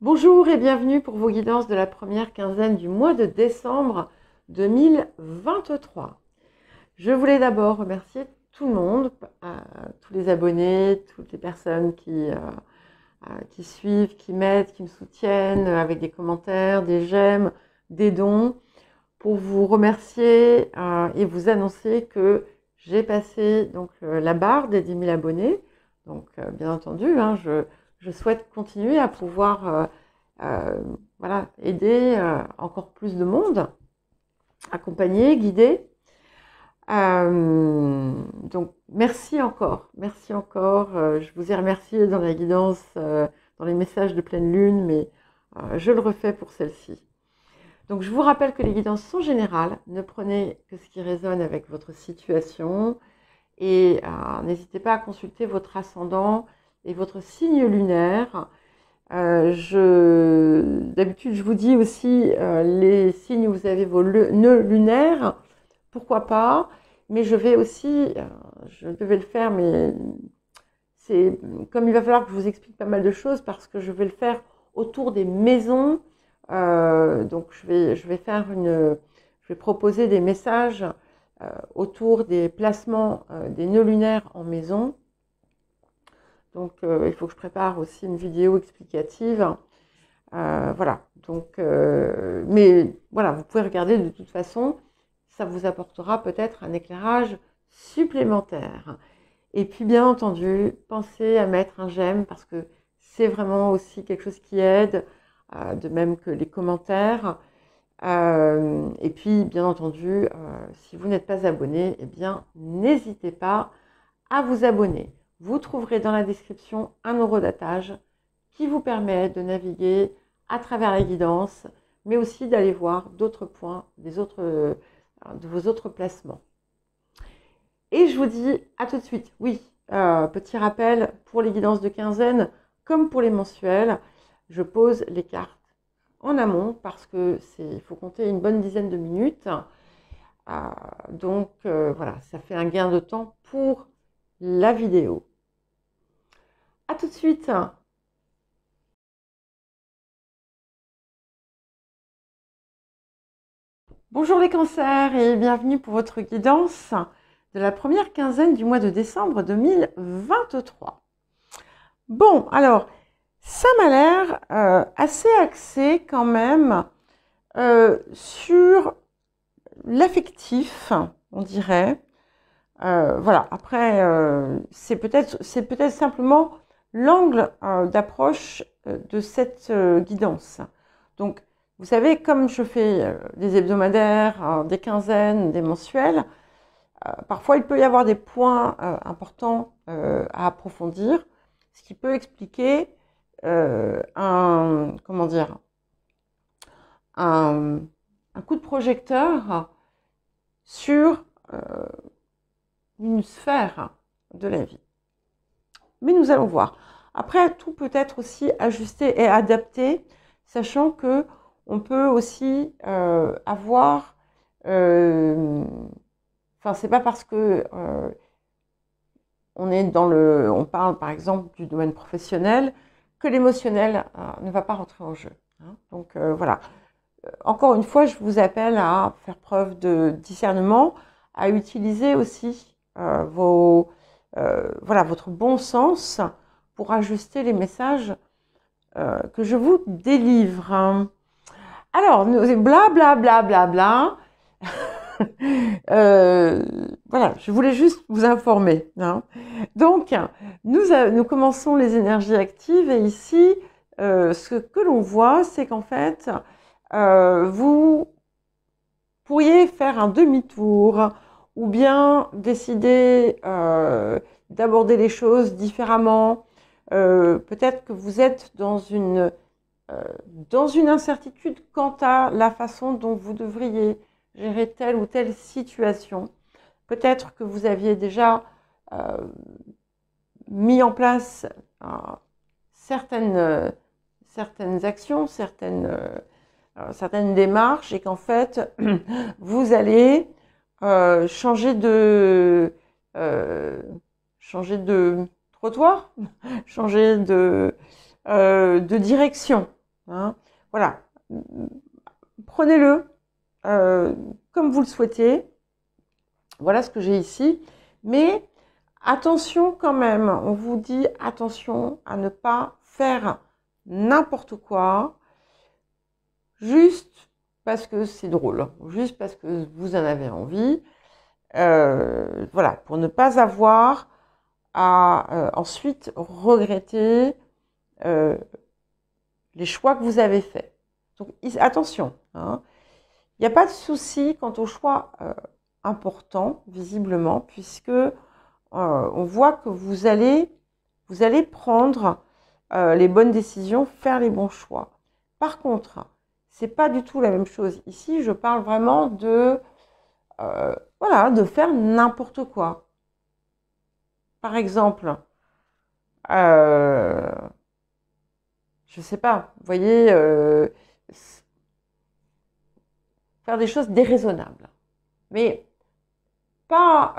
Bonjour et bienvenue pour vos guidances de la première quinzaine du mois de décembre 2023. Je voulais d'abord remercier tout le monde, tous les abonnés, toutes les personnes qui suivent, qui m'aident, qui me soutiennent avec des commentaires, des j'aime, des dons, pour vous remercier et vous annoncer que j'ai passé donc la barre des 10 000 abonnés. Donc bien entendu, je souhaite continuer à pouvoir voilà, aider encore plus de monde, accompagner, guider. Donc merci encore. Je vous ai remercié dans la guidance, dans les messages de pleine lune, mais je le refais pour celle-ci. Donc je vous rappelle que les guidances sont générales. Ne prenez que ce qui résonne avec votre situation et n'hésitez pas à consulter votre ascendant et votre signe lunaire. D'habitude, je vous dis aussi les signes où vous avez vos nœuds lunaires, pourquoi pas, mais je vais aussi, je devais le faire, mais c'est comme il va falloir que je vous explique pas mal de choses parce que je vais le faire autour des maisons. Donc je vais proposer des messages autour des placements des nœuds lunaires en maison. Donc il faut que je prépare aussi une vidéo explicative. Voilà. Donc, mais voilà, vous pouvez regarder de toute façon, ça vous apportera peut-être un éclairage supplémentaire. Et puis bien entendu, pensez à mettre un j'aime parce que c'est vraiment aussi quelque chose qui aide, de même que les commentaires. Et puis bien entendu, si vous n'êtes pas abonné, eh bien n'hésitez pas à vous abonner. Vous trouverez dans la description un horodatage qui vous permet de naviguer à travers la guidance, mais aussi d'aller voir d'autres points de vos autres placements. Et je vous dis à tout de suite. Oui, petit rappel, pour les guidances de quinzaine, comme pour les mensuels, je pose les cartes en amont parce que il faut compter une bonne dizaine de minutes. Donc voilà, ça fait un gain de temps pour la vidéo. À tout de suite. Bonjour les cancers et bienvenue pour votre guidance de la première quinzaine du mois de décembre 2023. Bon, alors, ça m'a l'air assez axé quand même sur l'affectif, on dirait. Voilà, après, c'est peut-être simplement l'angle d'approche de cette guidance. Donc, vous savez, comme je fais des hebdomadaires, des quinzaines, des mensuels, parfois il peut y avoir des points importants à approfondir, ce qui peut expliquer comment dire, un coup de projecteur sur une sphère de la vie. Mais nous allons voir. Après, tout peut être aussi ajusté et adapté, sachant que on peut aussi avoir... Enfin, c'est pas parce que on parle par exemple du domaine professionnel que l'émotionnel ne va pas rentrer en jeu. Hein. Donc voilà. Encore une fois, je vous appelle à faire preuve de discernement, à utiliser aussi votre bon sens pour ajuster les messages que je vous délivre. Alors, bla bla bla bla bla. Voilà, je voulais juste vous informer. Hein. Donc, nous commençons les énergies actives et ici, ce que l'on voit, c'est qu'en fait, vous pourriez faire un demi-tour ou bien décider d'aborder les choses différemment. Peut-être que vous êtes dans une incertitude quant à la façon dont vous devriez gérer telle ou telle situation. Peut-être que vous aviez déjà mis en place certaines actions, certaines démarches et qu'en fait, vous allez changer de trottoir, changer de direction. hein. Voilà, prenez-le comme vous le souhaitez. Voilà ce que j'ai ici. Mais attention quand même, on vous dit attention à ne pas faire n'importe quoi, juste parce que c'est drôle, juste parce que vous en avez envie. Voilà, pour ne pas avoir à ensuite regretter les choix que vous avez faits. Donc attention, hein. Il n'y a pas de souci quant aux choix importants, visiblement, puisque on voit que vous allez prendre les bonnes décisions, faire les bons choix. Par contre, c'est pas du tout la même chose. Ici, je parle vraiment de voilà, de faire n'importe quoi. Par exemple, je sais pas, vous voyez, faire des choses déraisonnables. Mais pas,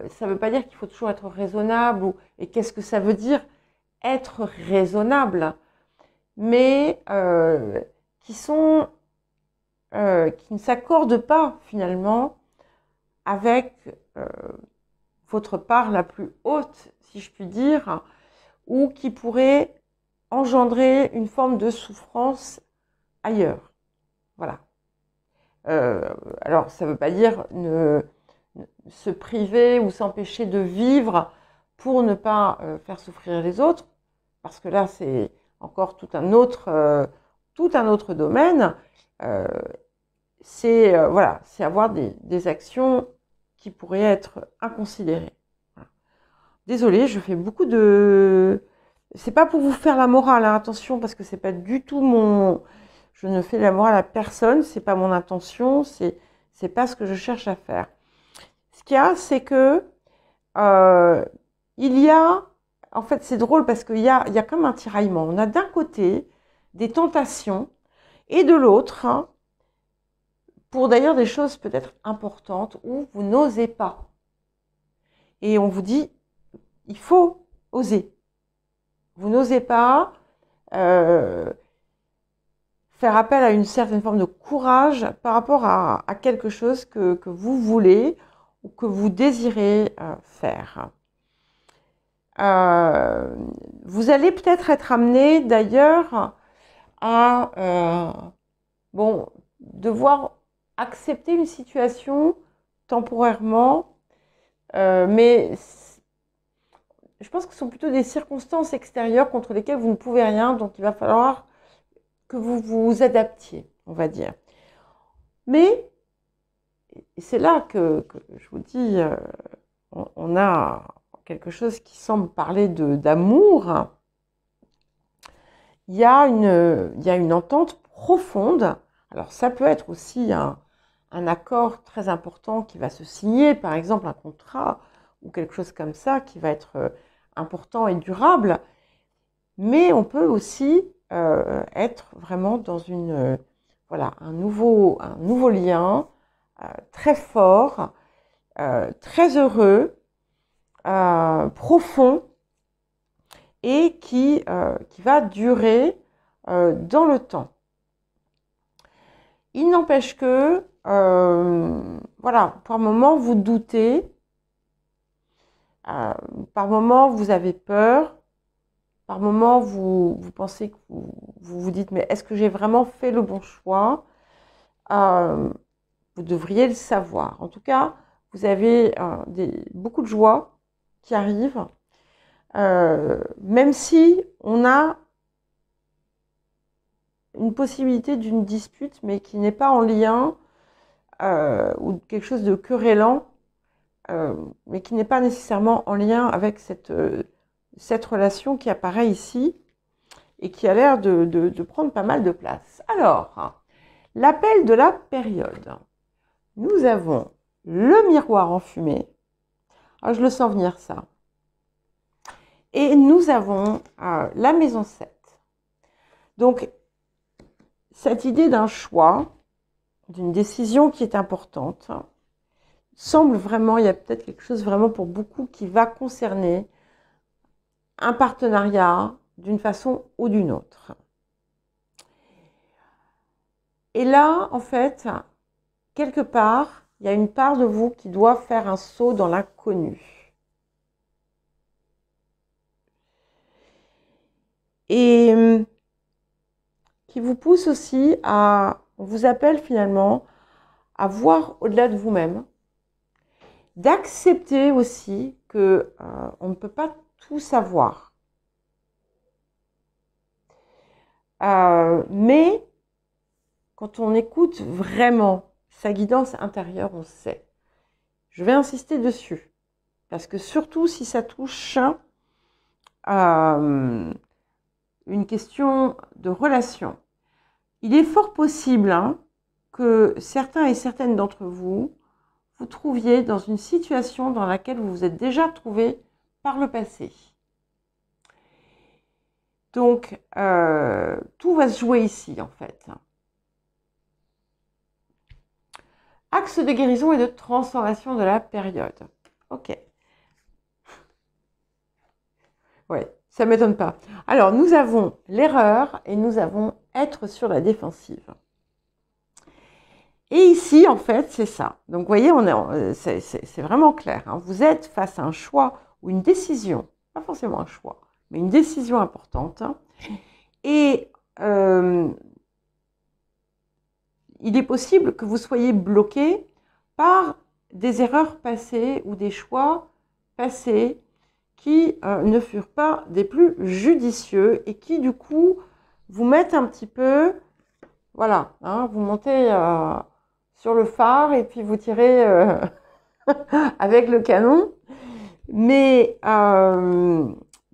ça ne veut pas dire qu'il faut toujours être raisonnable. Et qu'est-ce que ça veut dire être raisonnable? Mais qui ne s'accordent pas finalement avec votre part la plus haute, si je puis dire, ou qui pourrait engendrer une forme de souffrance ailleurs. Voilà. Alors, ça ne veut pas dire se priver ou s'empêcher de vivre pour ne pas faire souffrir les autres, parce que là, c'est encore tout un autre domaine. Voilà, c'est avoir des actions qui pourraient être inconsidérées. Voilà. Désolée, je fais beaucoup de... C'est pas pour vous faire la morale, hein, attention, parce que c'est pas du tout mon... Je ne fais la morale à personne, c'est pas mon intention, c'est pas ce que je cherche à faire. Ce qu'il y a, c'est que il y a... En fait, c'est drôle parce qu'il y a comme un tiraillement. On a d'un côté des tentations et de l'autre, hein, pour d'ailleurs des choses peut-être importantes où vous n'osez pas. Et on vous dit, il faut oser. Vous n'osez pas faire appel à une certaine forme de courage par rapport à quelque chose que vous voulez ou que vous désirez faire. Vous allez peut-être être amené d'ailleurs à devoir accepter une situation temporairement, mais je pense que ce sont plutôt des circonstances extérieures contre lesquelles vous ne pouvez rien, donc il va falloir que vous vous adaptiez, on va dire. Mais c'est là que je vous dis, on a quelque chose qui semble parler d'amour. Il y a une entente profonde. Alors ça peut être aussi un accord très important qui va se signer, par exemple un contrat ou quelque chose comme ça qui va être important et durable. Mais on peut aussi être vraiment dans voilà, un nouveau lien très fort, très heureux, profond et qui va durer dans le temps. Il n'empêche que, voilà, par moment vous doutez, par moment vous avez peur, par moment vous pensez que vous dites mais est-ce que j'ai vraiment fait le bon choix? Vous devriez le savoir. En tout cas, vous avez beaucoup de joie qui arrive, même si on a une possibilité d'une dispute, mais qui n'est pas en lien, ou quelque chose de querellant, mais qui n'est pas nécessairement en lien avec cette relation qui apparaît ici et qui a l'air de prendre pas mal de place. Alors, l'appel de la période. Nous avons le miroir en fumée. Ah, je le sens venir ça. Et nous avons la maison 7. Donc, cette idée d'un choix, d'une décision qui est importante, semble vraiment, il y a peut-être quelque chose vraiment pour beaucoup qui va concerner un partenariat d'une façon ou d'une autre. Et là, en fait, quelque part, il y a une part de vous qui doit faire un saut dans l'inconnu. Et qui vous pousse aussi à, on vous appelle finalement à voir au-delà de vous-même, d'accepter aussi que on ne peut pas tout savoir. Mais quand on écoute vraiment sa guidance intérieure, on sait. Je vais insister dessus, parce que surtout si ça touche à une question de relation, il est fort possible que certains et certaines d'entre vous vous trouviez dans une situation dans laquelle vous vous êtes déjà trouvé par le passé. Donc, tout va se jouer ici, en fait. Axe de guérison et de transformation de la période. Ok. Ouais, ça ne m'étonne pas. Alors, nous avons l'erreur et nous avons être sur la défensive. Et ici, en fait, c'est ça. Donc, vous voyez, c'est vraiment clair. Vous êtes face à un choix ou une décision, pas forcément un choix, mais une décision importante. Et il est possible que vous soyez bloqué par des erreurs passées ou des choix passés qui ne furent pas des plus judicieux et qui, du coup, vous mettent un petit peu, voilà, vous montez sur le phare et puis vous tirez avec le canon. Mais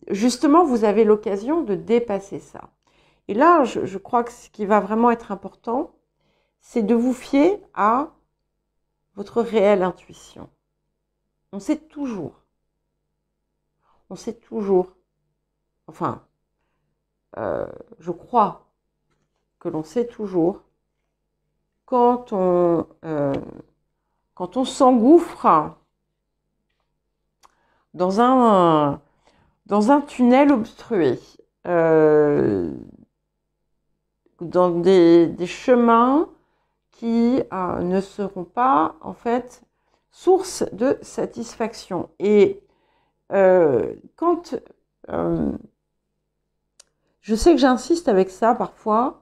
justement, vous avez l'occasion de dépasser ça. Et là, je crois que ce qui va vraiment être important, c'est de vous fier à votre réelle intuition. On sait toujours. On sait toujours. Enfin, je crois que l'on sait toujours quand on s'engouffre dans un tunnel obstrué, dans des chemins qui ne seront pas, en fait, source de satisfaction. Et quand... je sais que j'insiste avec ça parfois,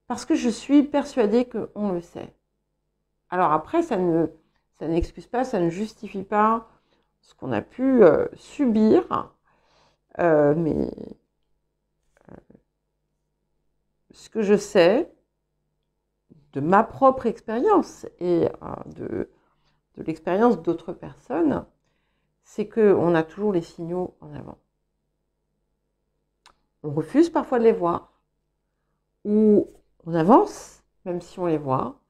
parce que je suis persuadée qu'on le sait. Alors après, ça n'excuse pas, ça ne justifie pas ce qu'on a pu subir, mais ce que je sais de ma propre expérience et de l'expérience d'autres personnes, c'est qu'on a toujours les signaux en avant. On refuse parfois de les voir, ou on avance, même si on les voit,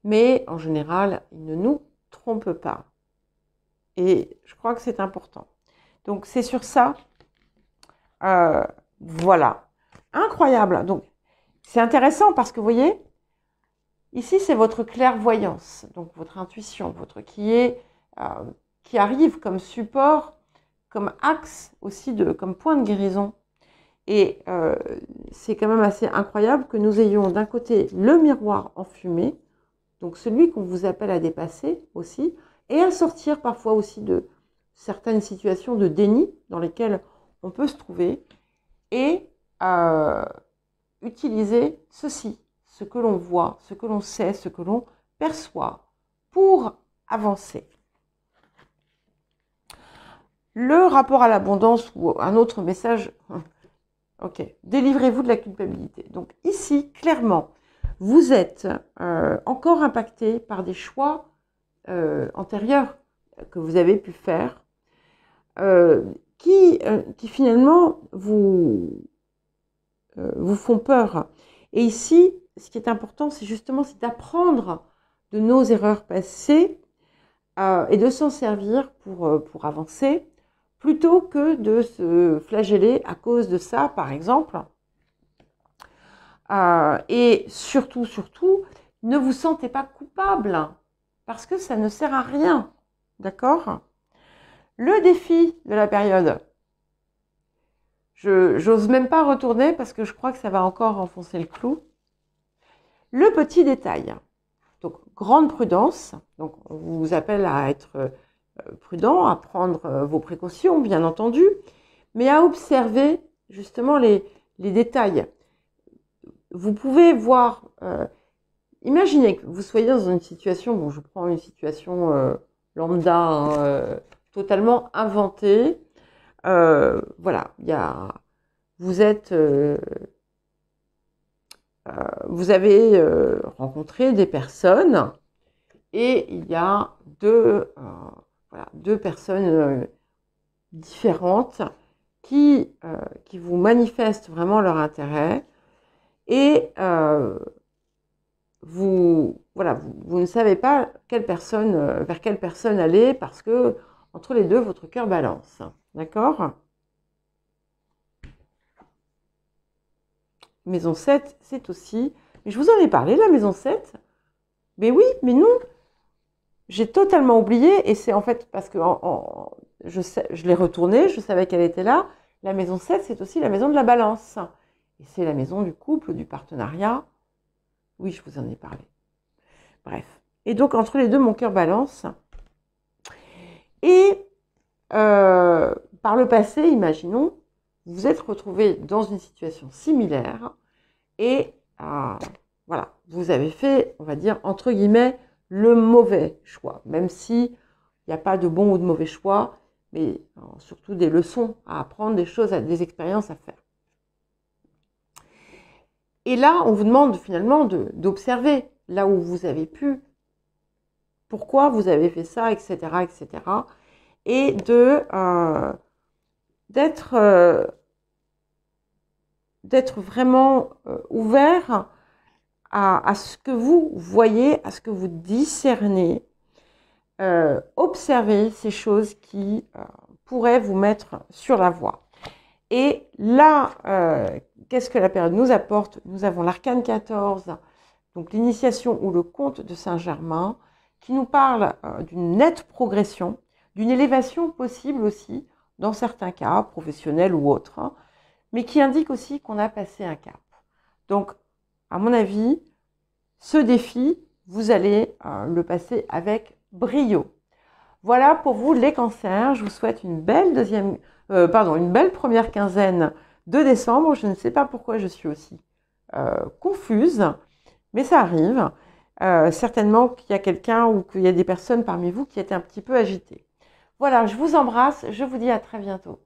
mais en général, ils ne nous trompent pas. Et je crois que c'est important. Donc, c'est sur ça. Voilà. Incroyable. Donc, c'est intéressant parce que, vous voyez, ici, c'est votre clairvoyance, donc votre intuition, qui arrive comme support, comme axe aussi, comme point de guérison. Et c'est quand même assez incroyable que nous ayons d'un côté le miroir enfumé, donc celui qu'on vous appelle à dépasser aussi, et à sortir parfois aussi de certaines situations de déni dans lesquelles on peut se trouver, et utiliser ceci, ce que l'on voit, ce que l'on sait, ce que l'on perçoit, pour avancer. Le rapport à l'abondance ou un autre message, ok, délivrez-vous de la culpabilité. Donc ici, clairement, vous êtes encore impacté par des choix antérieurs que vous avez pu faire, qui finalement vous font peur. Et ici, ce qui est important, c'est justement d'apprendre de nos erreurs passées et de s'en servir pour avancer, plutôt que de se flageller à cause de ça, par exemple. Et surtout, ne vous sentez pas coupable, parce que ça ne sert à rien, d'accord? Le défi de la période, je n'ose même pas retourner parce que je crois que ça va encore enfoncer le clou. Le petit détail. Donc, grande prudence. Donc, on vous appelle à être prudent, à prendre vos précautions, bien entendu, mais à observer justement les détails. Vous pouvez voir, imaginez que vous soyez dans une situation, bon, je prends une situation lambda, hein, totalement inventée. Voilà, vous avez rencontré des personnes et il y a deux personnes différentes qui vous manifestent vraiment leur intérêt et vous ne savez pas vers quelle personne aller parce que entre les deux, votre cœur balance. D'accord ? Maison 7, c'est aussi... Mais je vous en ai parlé, la maison 7. Mais oui, mais non. J'ai totalement oublié, et c'est en fait parce que je l'ai retournée, je savais qu'elle était là. La maison 7, c'est aussi la maison de la balance. Et c'est la maison du couple, du partenariat. Oui, je vous en ai parlé. Bref. Et donc, entre les deux, mon cœur balance. Et par le passé, imaginons, vous vous êtes retrouvé dans une situation similaire et voilà, vous avez fait, on va dire, entre guillemets, le mauvais choix, même si il n'y a pas de bon ou de mauvais choix, mais surtout des leçons à apprendre, des choses, des expériences à faire. Et là, on vous demande finalement d'observer là où vous avez pu, pourquoi vous avez fait ça, etc., etc., et d'être vraiment ouvert à ce que vous voyez, à ce que vous discernez. Observez ces choses qui pourraient vous mettre sur la voie. Et là, qu'est-ce que la période nous apporte? Nous avons l'arcane 14, donc l'initiation ou le conte de Saint-Germain, qui nous parle d'une nette progression, d'une élévation possible aussi, dans certains cas, professionnels ou autres, hein, mais qui indique aussi qu'on a passé un cap. Donc, à mon avis, ce défi, vous allez le passer avec brio. Voilà pour vous les cancers. Je vous souhaite une belle une belle première quinzaine de décembre. Je ne sais pas pourquoi je suis aussi confuse, mais ça arrive. Certainement qu'il y a quelqu'un ou qu'il y a des personnes parmi vous qui étaient un petit peu agitées. Voilà, je vous embrasse. Je vous dis à très bientôt.